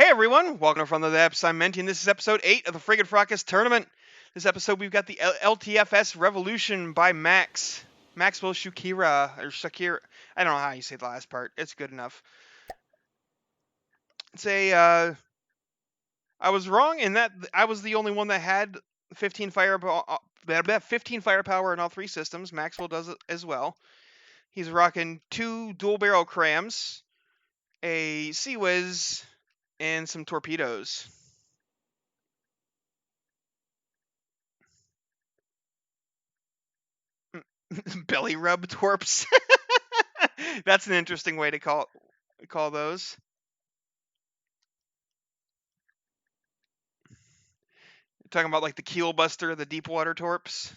Hey everyone, welcome to the Depths. I'm Menti, and this is episode 8 of the Frigate Fracas tournament. This episode we've got the LTFS Revolution by Maxwell Shakira, or Shakira. I don't know how you say the last part. It's good enough. It's I was wrong in that I was the only one that had 15 firepower in all three systems. Maxwell does it as well. He's rocking 2 dual barrel crams, a Sea Whiz, and some torpedoes. Belly rub torps. That's an interesting way to call those. You're talking about like the keel buster, the deep water torps.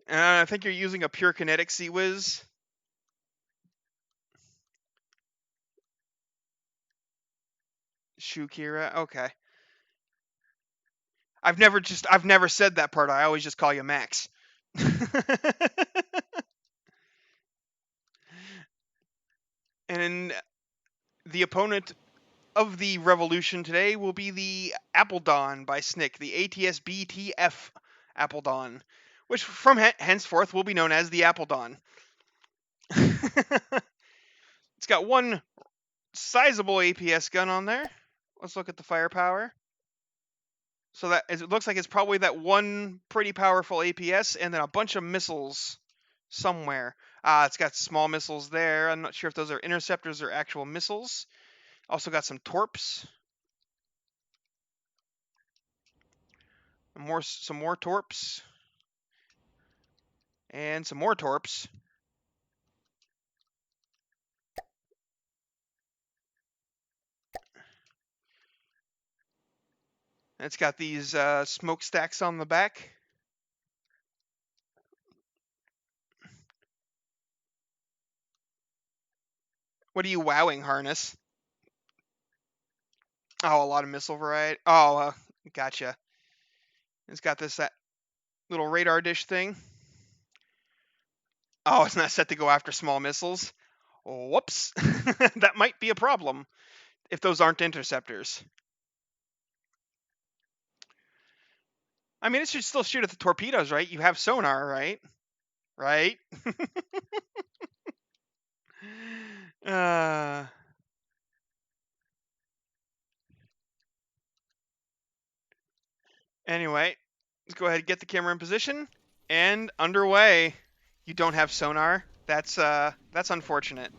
I think you're using a pure kinetic Sea Whiz. Shukira. Okay. I've never said that part. I always just call you Max. And the opponent of the Revolution today will be the AppleDawn by Snick, the ATSBTF AppleDawn, which from henceforth will be known as the AppleDawn. It's got one sizable APS gun on there. Let's look at the firepower. So that it looks like it's probably that one pretty powerful APS and then a bunch of missiles somewhere. It's got small missiles there. I'm not sure if those are interceptors or actual missiles. Also got some torps. Some more torps. And some more torps. And it's got these smokestacks on the back. What are you wowing, Harness? Oh, a lot of missile variety. Oh, gotcha. It's got that little radar dish thing. Oh, it's not set to go after small missiles. Whoops. That might be a problem if those aren't interceptors. I mean, it should still shoot at the torpedoes, right? You have sonar, right? Right? Anyway, let's go ahead and get the camera in position and underway. You don't have sonar. That's unfortunate.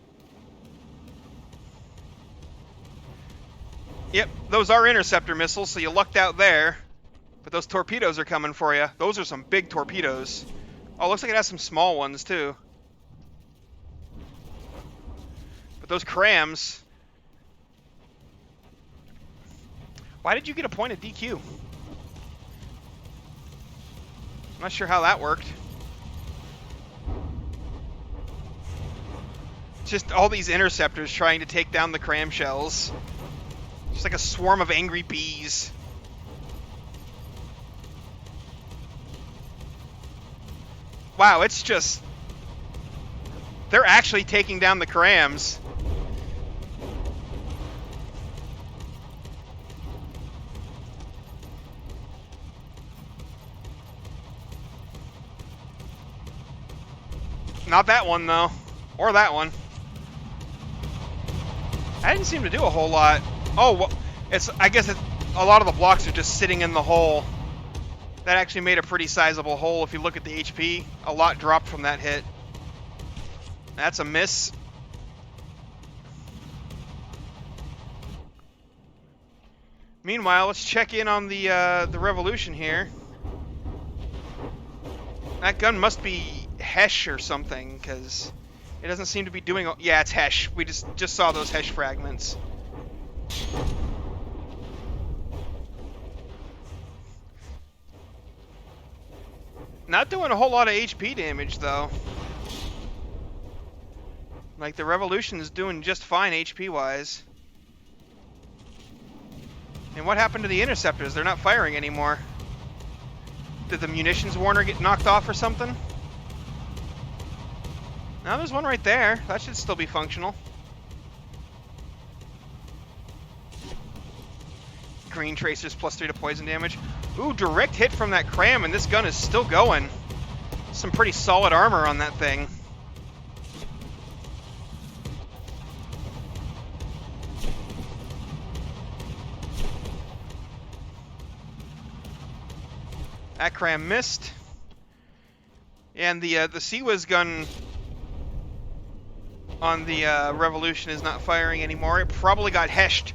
Yep, those are interceptor missiles, so you lucked out there. But those torpedoes are coming for you. Those are some big torpedoes. Oh, looks like it has some small ones too. But those crams. Why did you get a point of DQ? I'm not sure how that worked. Just all these interceptors trying to take down the cram shells. Just like a swarm of angry bees. Wow, it's just... They're actually taking down the crams. Not that one, though. Or that one. I didn't seem to do a whole lot. Oh, well, I guess a lot of the blocks are just sitting in the hole. That actually made a pretty sizable hole if you look at the HP. A lot dropped from that hit. That's a miss. Meanwhile, let's check in on the Revolution here. That gun must be Hesh or something, because it doesn't seem to be doing... Yeah, it's Hesh. We just saw those Hesh fragments. Not doing a whole lot of HP damage, though. Like, the Revolution is doing just fine HP-wise. And what happened to the interceptors? They're not firing anymore. Did the munitions warner get knocked off or something? Now there's one right there. That should still be functional. Green tracers +3 to poison damage. Ooh, direct hit from that cram, and this gun is still going. Some pretty solid armor on that thing. That cram missed. And the CWIS gun on the Revolution is not firing anymore. It probably got heshed.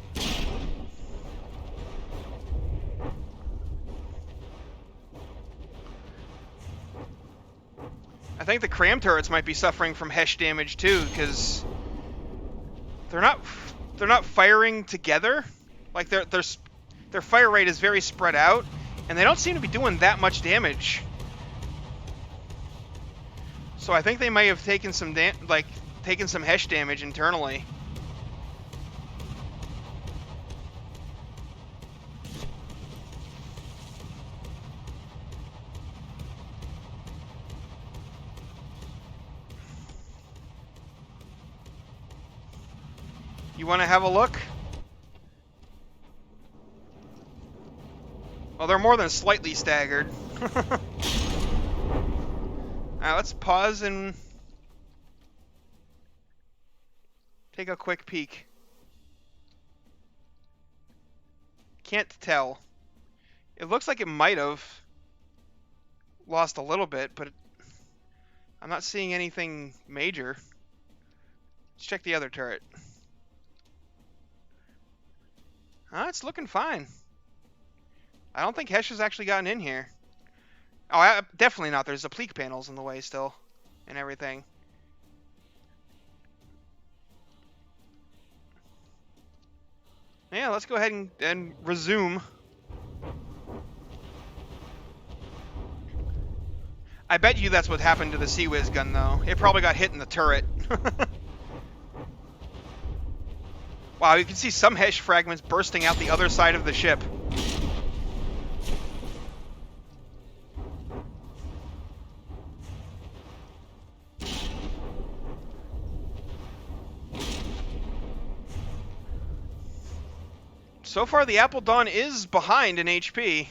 I think the cram turrets might be suffering from hesh damage too, because they're not firing together. Like their fire rate is very spread out, and they don't seem to be doing that much damage. So I think they may have taken some some hesh damage internally. You want to have a look? Well, they're more than slightly staggered. Alright, let's pause and take a quick peek. Can't tell. It looks like it might have lost a little bit, but I'm not seeing anything major. Let's check the other turret. It's looking fine. I don't think Hesh has actually gotten in here. Oh, definitely not. There's the pleek panels in the way still, and everything. Yeah, let's go ahead and resume. I bet you that's what happened to the CWIS gun, though. It probably got hit in the turret. Wow, you can see some Hesh fragments bursting out the other side of the ship. So far, the AppleDawn is behind in HP.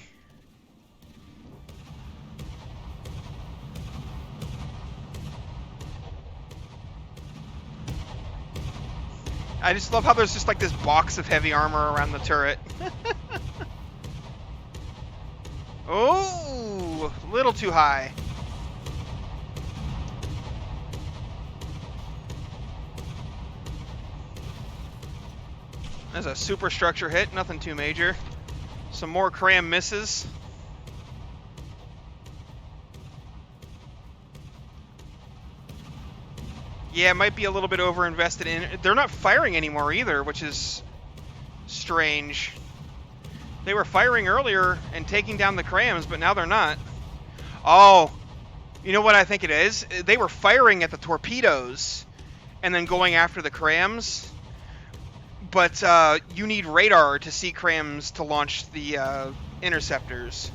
I just love how there's just like this box of heavy armor around the turret. Oh, a little too high. There's a superstructure hit, nothing too major. Some more cram misses. Yeah, it might be a little bit over-invested in. They're not firing anymore either, which is strange. They were firing earlier and taking down the crams, but now they're not. Oh, you know what I think it is? They were firing at the torpedoes and then going after the crams. But you need radar to see crams to launch the interceptors.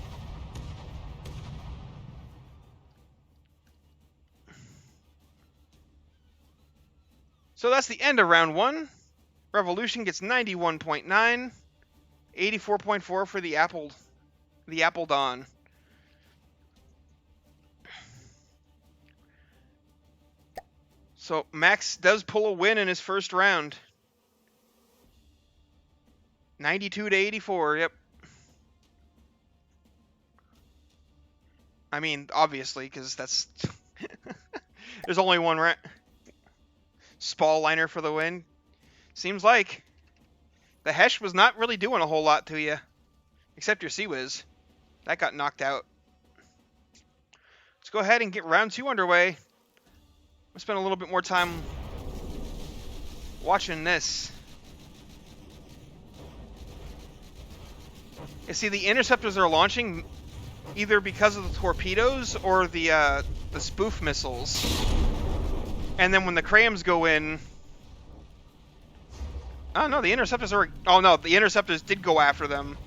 So that's the end of round 1. Revolution gets 91.9, 84.4 for the AppleDawn. So Max does pull a win in his first round. 92 to 84, yep. I mean, obviously, because that's... There's only one Spall liner for the win. Seems like the Hesh was not really doing a whole lot to you. Except your CWIS. That got knocked out. Let's go ahead and get round 2 underway. We'll spend a little bit more time watching this. You see, the interceptors are launching either because of the torpedoes or the spoof missiles. And then when the crams go in... Oh, no, the interceptors are... Oh, no, the interceptors did go after them.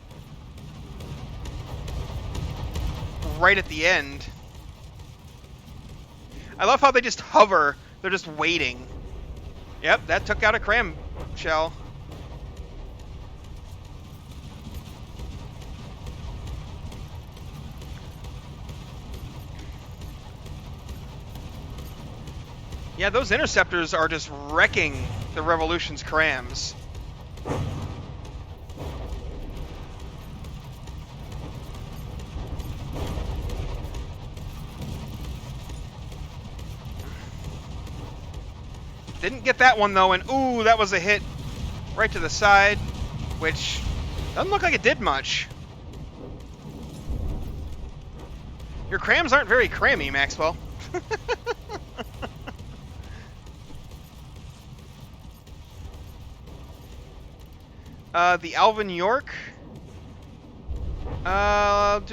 Right at the end. I love how they just hover. They're just waiting. Yep, that took out a cram shell. Yeah, those interceptors are just wrecking the Revolution's crams. Didn't get that one, though, and ooh, that was a hit right to the side, which doesn't look like it did much. Your crams aren't very crammy, Maxwell. The Alvin York. Not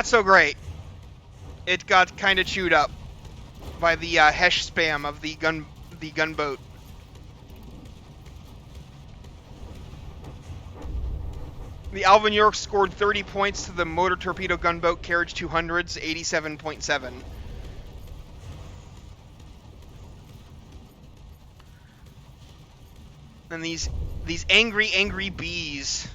so great. It got kind of chewed up by the Hesh spam of the gunboat. The Alvin York scored 30 points to the motor torpedo gunboat Carriage 200's 87.7. And these angry bees.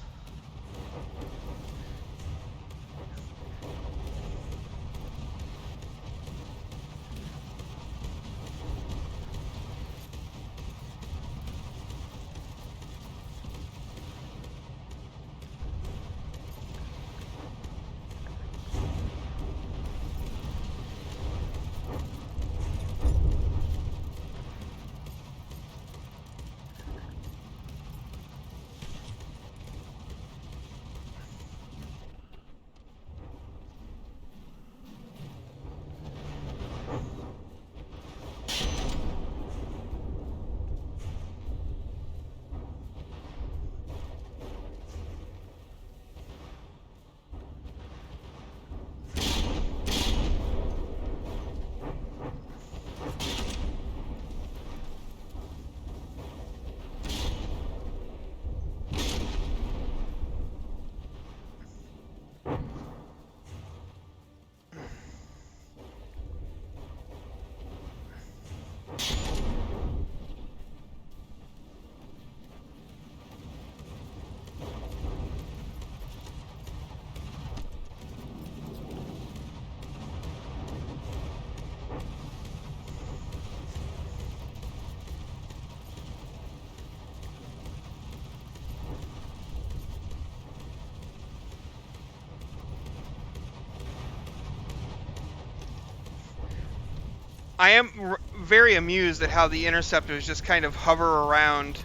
I am very amused at how the interceptors just kind of hover around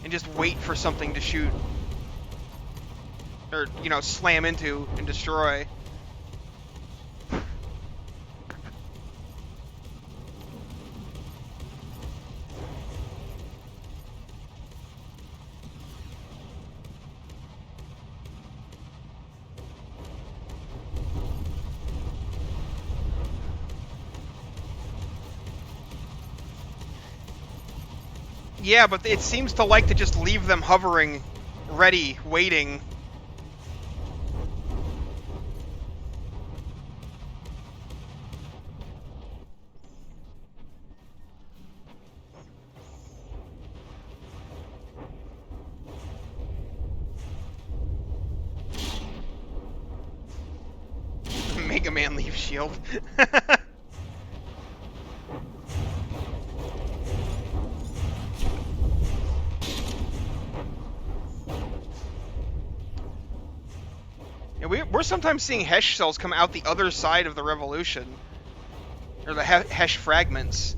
and just wait for something to shoot. Or, you know, slam into and destroy. Yeah, but it seems to like to just leave them hovering, ready, waiting. Mega Man leave shield. Yeah, we're sometimes seeing Hesh cells come out the other side of the Revolution. Or the Hesh fragments.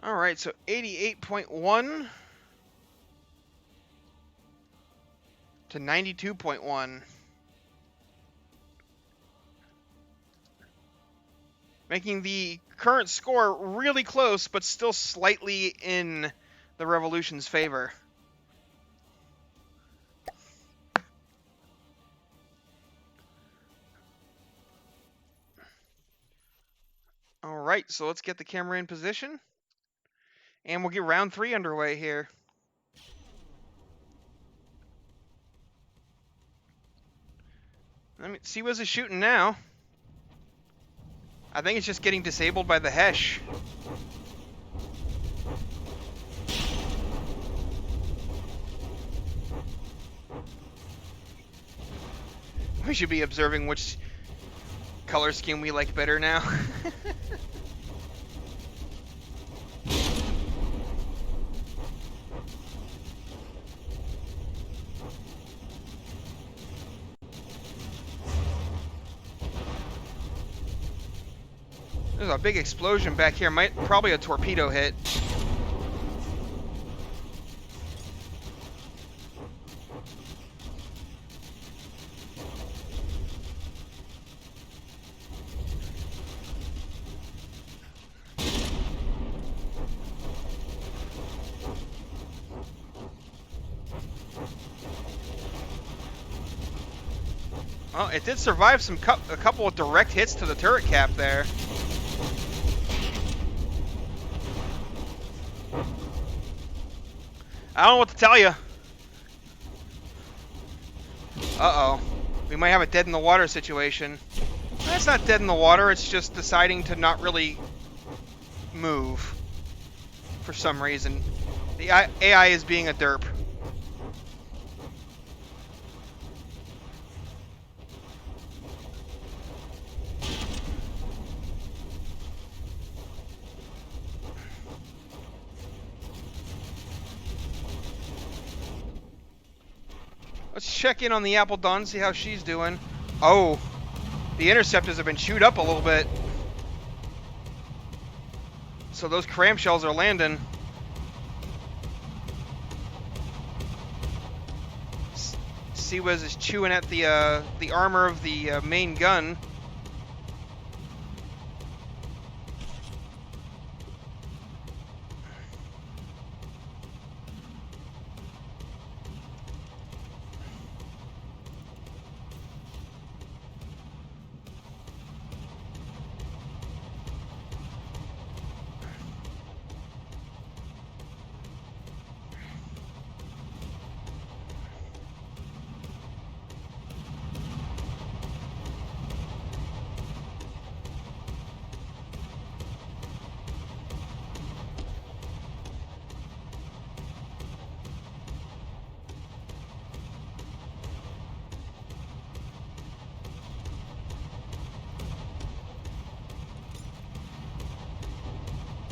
Alright, so 88.1 to 92.1. making the current score really close, but still slightly in the Revolution's favor. Alright, so let's get the camera in position. And we'll get round 3 underway here. Let me see what's it shooting now. I think it's just getting disabled by the Hesh. We should be observing which color scheme we like better now. There's a big explosion back here. Probably a torpedo hit. Well, it did survive a couple of direct hits to the turret cap there. I don't know what to tell you. Uh-oh. We might have a dead in the water situation. That's not dead in the water, it's just deciding to not really move for some reason. The AI is being a derp. Let's check in on the AppleDawn, see how she's doing. Oh, the interceptors have been chewed up a little bit. So those cram shells are landing. Seawiz is chewing at the armor of the main gun.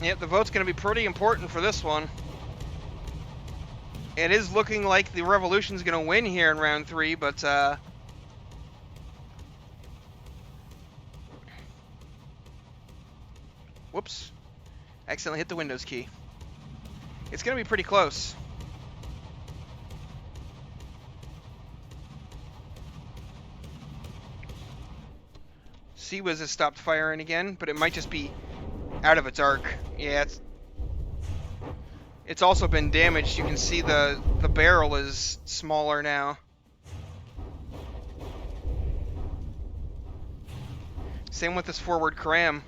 Yep, the vote's going to be pretty important for this one. It is looking like the Revolution's going to win here in round 3, but whoops. Accidentally hit the Windows key. It's going to be pretty close. Seawiz has stopped firing again, but it might just be out of its arc. Yeah, it's also been damaged. You can see the barrel is smaller now. Same with this forward cram.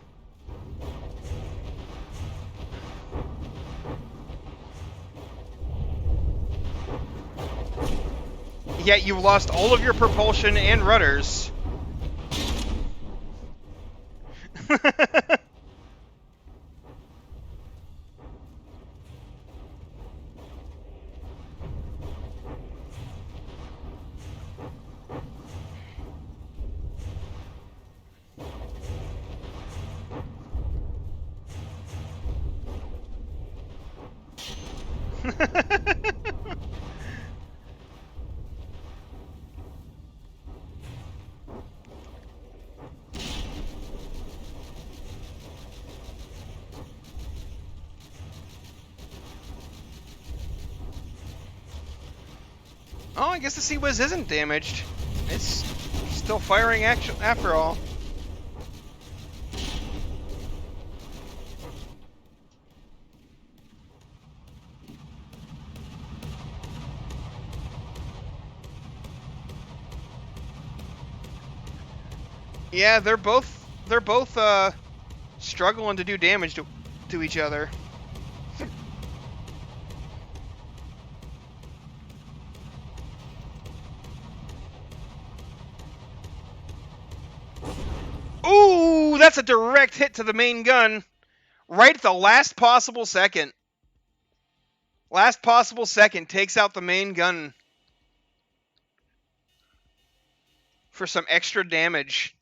Yet you've lost all of your propulsion and rudders. Oh, I guess the Seawiz isn't damaged. It's still firing after all. Yeah, they're both struggling to do damage to each other. Ooh, that's a direct hit to the main gun. Right at the last possible second. Last possible second takes out the main gun for some extra damage.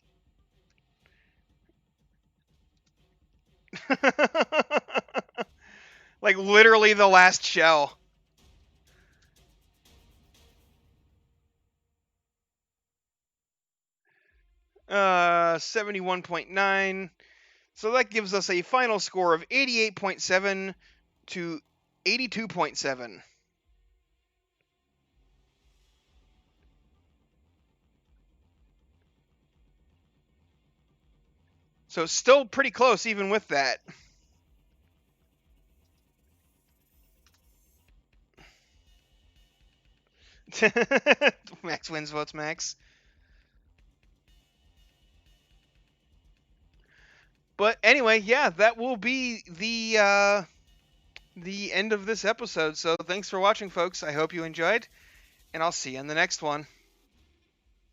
Like literally the last shell. 71.9. So that gives us a final score of 88.7 to 82.7. So still pretty close even with that. Max wins votes Max. But anyway, yeah, that will be the end of this episode. So thanks for watching, folks. I hope you enjoyed, and I'll see you in the next one.